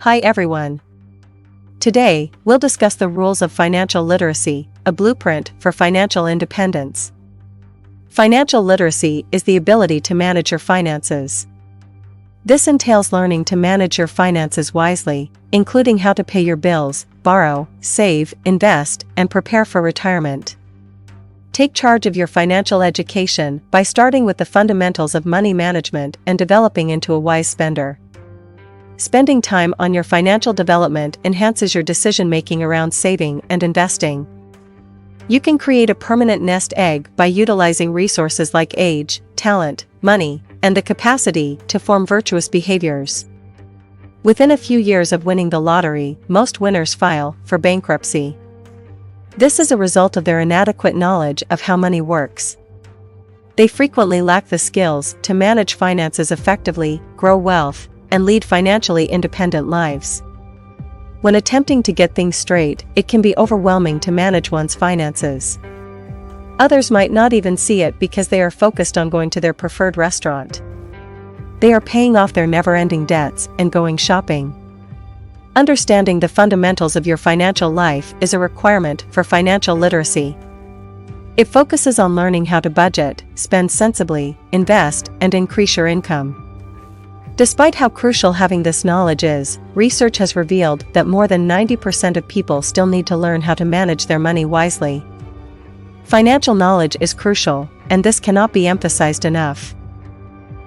Hi everyone. Today, we'll discuss the rules of financial literacy, a blueprint for financial independence. Financial literacy is the ability to manage your finances. This entails learning to manage your finances wisely, including how to pay your bills, borrow, save, invest, and prepare for retirement. Take charge of your financial education by starting with the fundamentals of money management and developing into a wise spender. Spending time on your financial development enhances your decision-making around saving and investing. You can create a permanent nest egg by utilizing resources like age, talent, money, and the capacity to form virtuous behaviors. Within a few years of winning the lottery, most winners file for bankruptcy. This is a result of their inadequate knowledge of how money works. They frequently lack the skills to manage finances effectively, grow wealth, and lead financially independent lives. When attempting to get things straight, it can be overwhelming to manage one's finances. Others might not even see it because they are focused on going to their preferred restaurant. They are paying off their never-ending debts and going shopping. Understanding the fundamentals of your financial life is a requirement for financial literacy. It focuses on learning how to budget, spend sensibly, invest, and increase your income. Despite how crucial having this knowledge is, research has revealed that more than 90% of people still need to learn how to manage their money wisely. Financial knowledge is crucial, and this cannot be emphasized enough.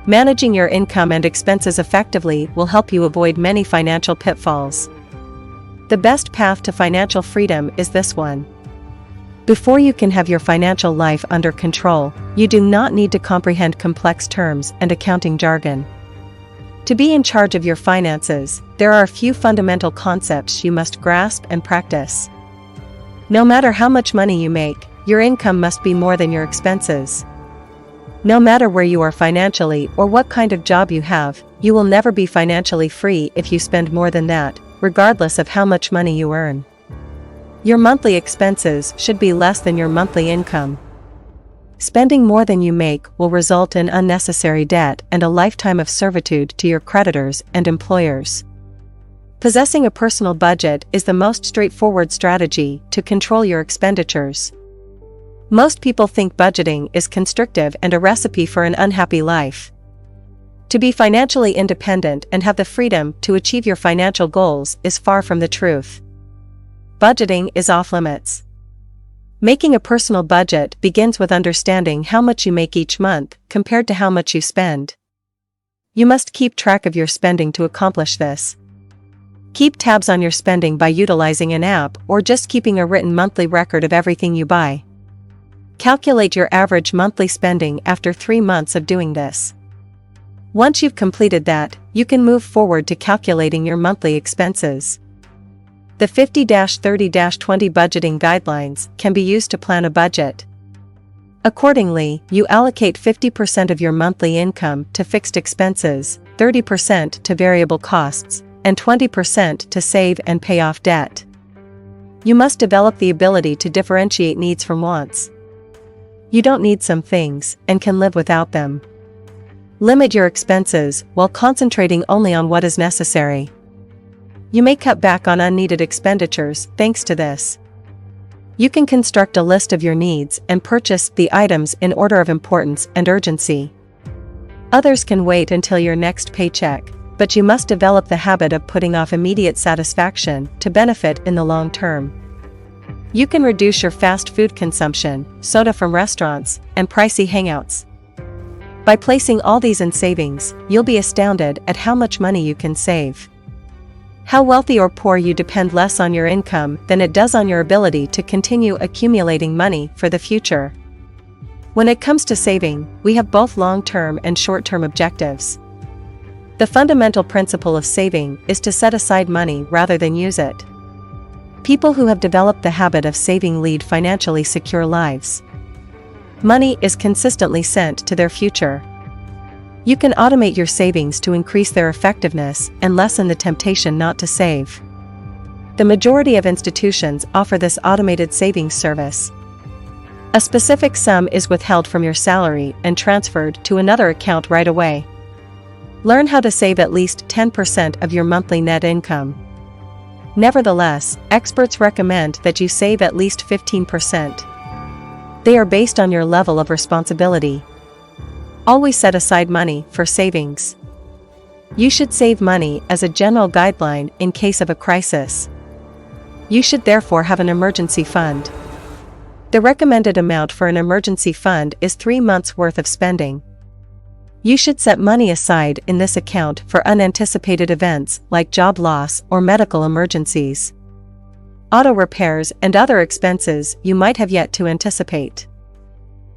Managing your income and expenses effectively will help you avoid many financial pitfalls. The best path to financial freedom is this one. Before you can have your financial life under control, you do not need to comprehend complex terms and accounting jargon. To be in charge of your finances, there are a few fundamental concepts you must grasp and practice. No matter how much money you make, your income must be more than your expenses. No matter where you are financially or what kind of job you have, you will never be financially free if you spend more than that, regardless of how much money you earn. Your monthly expenses should be less than your monthly income. Spending more than you make will result in unnecessary debt and a lifetime of servitude to your creditors and employers. Possessing a personal budget is the most straightforward strategy to control your expenditures. Most people think budgeting is constrictive and a recipe for an unhappy life. To be financially independent and have the freedom to achieve your financial goals is far from the truth. Budgeting is off-limits. Making a personal budget begins with understanding how much you make each month compared to how much you spend. You must keep track of your spending to accomplish this. Keep tabs on your spending by utilizing an app or just keeping a written monthly record of everything you buy. Calculate your average monthly spending after 3 months of doing this. Once you've completed that, you can move forward to calculating your monthly expenses. The 50-30-20 budgeting guidelines can be used to plan a budget. Accordingly, you allocate 50% of your monthly income to fixed expenses, 30% to variable costs, and 20% to save and pay off debt. You must develop the ability to differentiate needs from wants. You don't need some things and can live without them. Limit your expenses while concentrating only on what is necessary. You may cut back on unneeded expenditures thanks to this. You can construct a list of your needs and purchase the items in order of importance and urgency. Others can wait until your next paycheck, but you must develop the habit of putting off immediate satisfaction to benefit in the long term. You can reduce your fast food consumption, soda from restaurants, and pricey hangouts. By placing all these in savings, you'll be astounded at how much money you can save. How wealthy or poor you depend less on your income than it does on your ability to continue accumulating money for the future. When it comes to saving, we have both long-term and short-term objectives. The fundamental principle of saving is to set aside money rather than use it. People who have developed the habit of saving lead financially secure lives. Money is consistently sent to their future. You can automate your savings to increase their effectiveness and lessen the temptation not to save. The majority of institutions offer this automated savings service. A specific sum is withheld from your salary and transferred to another account right away. Learn how to save at least 10% of your monthly net income. Nevertheless, experts recommend that you save at least 15%. They are based on your level of responsibility. Always set aside money for savings. You should save money as a general guideline in case of a crisis. You should therefore have an emergency fund. The recommended amount for an emergency fund is 3 months' worth of spending. You should set money aside in this account for unanticipated events like job loss or medical emergencies, auto repairs, and other expenses you might have yet to anticipate.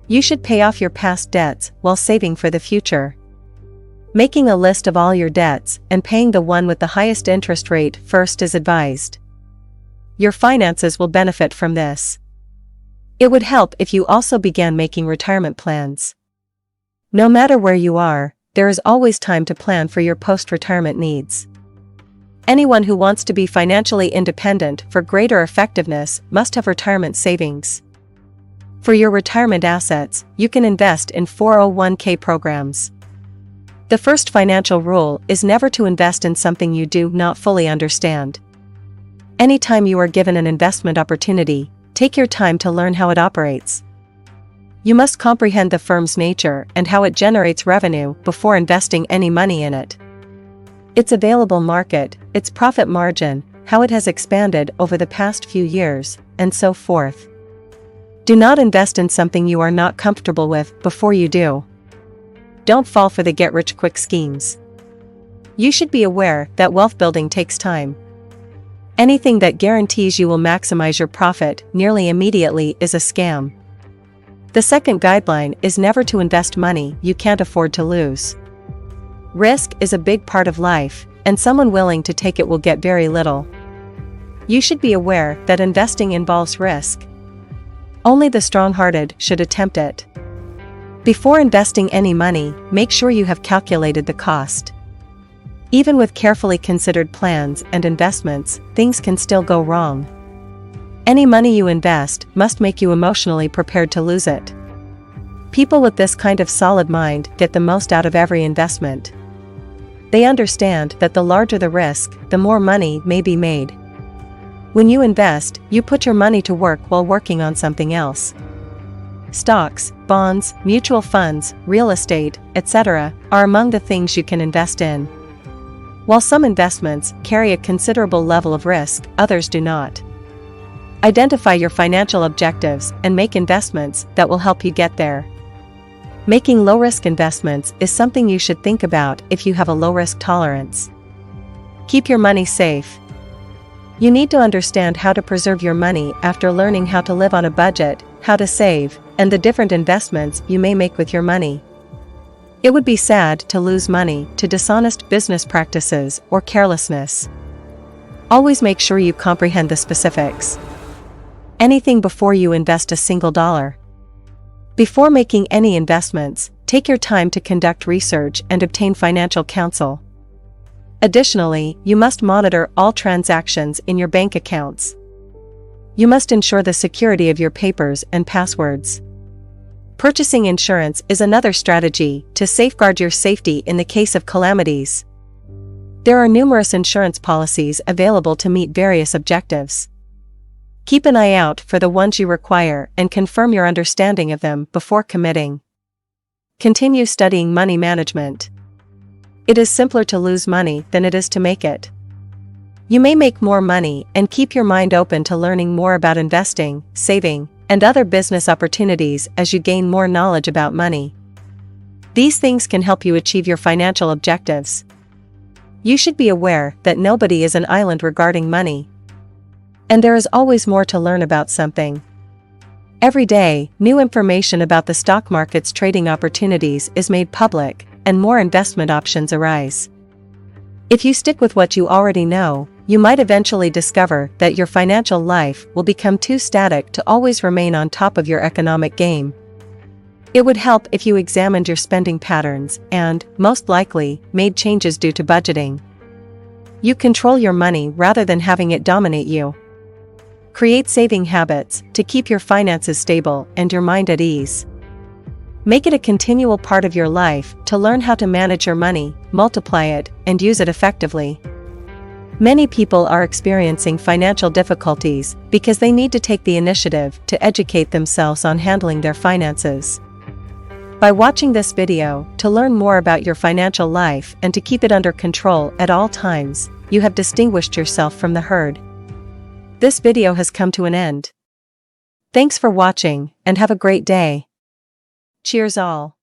You should pay off your past debts while saving for the future. Making a list of all your debts and paying the one with the highest interest rate first is advised. Your finances will benefit from this. It would help if you also began making retirement plans. No matter where you are, there is always time to plan for your post-retirement needs. Anyone who wants to be financially independent for greater effectiveness must have retirement savings. For your retirement assets, you can invest in 401k programs. The first financial rule is never to invest in something you do not fully understand. Anytime you are given an investment opportunity, take your time to learn how it operates. You must comprehend the firm's nature and how it generates revenue before investing any money in it. Its available market, its profit margin, how it has expanded over the past few years, and so forth. Do not invest in something you are not comfortable with before you do. Don't fall for the get-rich-quick schemes. You should be aware that wealth building takes time. Anything that guarantees you will maximize your profit nearly immediately is a scam. The second guideline is never to invest money you can't afford to lose. Risk is a big part of life, and someone willing to take it will get very little. You should be aware that investing involves risk. Only the strong-hearted should attempt it. Before investing any money, make sure you have calculated the cost. Even with carefully considered plans and investments, things can still go wrong. Any money you invest must make you emotionally prepared to lose it. People with this kind of solid mind get the most out of every investment. They understand that the larger the risk, the more money may be made. When you invest, you put your money to work while working on something else. Stocks, bonds, mutual funds, real estate, etc., are among the things you can invest in. While some investments carry a considerable level of risk, others do not. Identify your financial objectives and make investments that will help you get there. Making low-risk investments is something you should think about if you have a low-risk tolerance. Keep your money safe. You need to understand how to preserve your money after learning how to live on a budget, how to save, and the different investments you may make with your money. It would be sad to lose money to dishonest business practices or carelessness. Always make sure you comprehend the specifics. Anything before you invest a single dollar. Before making any investments, take your time to conduct research and obtain financial counsel. Additionally, you must monitor all transactions in your bank accounts. You must ensure the security of your papers and passwords. Purchasing insurance is another strategy to safeguard your safety in the case of calamities. There are numerous insurance policies available to meet various objectives. Keep an eye out for the ones you require and confirm your understanding of them before committing. Continue studying money management. It is simpler to lose money than it is to make it. You may make more money and keep your mind open to learning more about investing, saving, and other business opportunities as you gain more knowledge about money. These things can help you achieve your financial objectives. You should be aware that nobody is an island regarding money. And there is always more to learn about something. Every day, new information about the stock market's trading opportunities is made public, and more investment options arise. If you stick with what you already know, you might eventually discover that your financial life will become too static to always remain on top of your economic game. It would help if you examined your spending patterns and, most likely, made changes due to budgeting. You control your money rather than having it dominate you. Create saving habits to keep your finances stable and your mind at ease. Make it a continual part of your life to learn how to manage your money, multiply it, and use it effectively. Many people are experiencing financial difficulties because they need to take the initiative to educate themselves on handling their finances. By watching this video to learn more about your financial life and to keep it under control at all times, you have distinguished yourself from the herd. This video has come to an end. Thanks for watching and have a great day. Cheers all.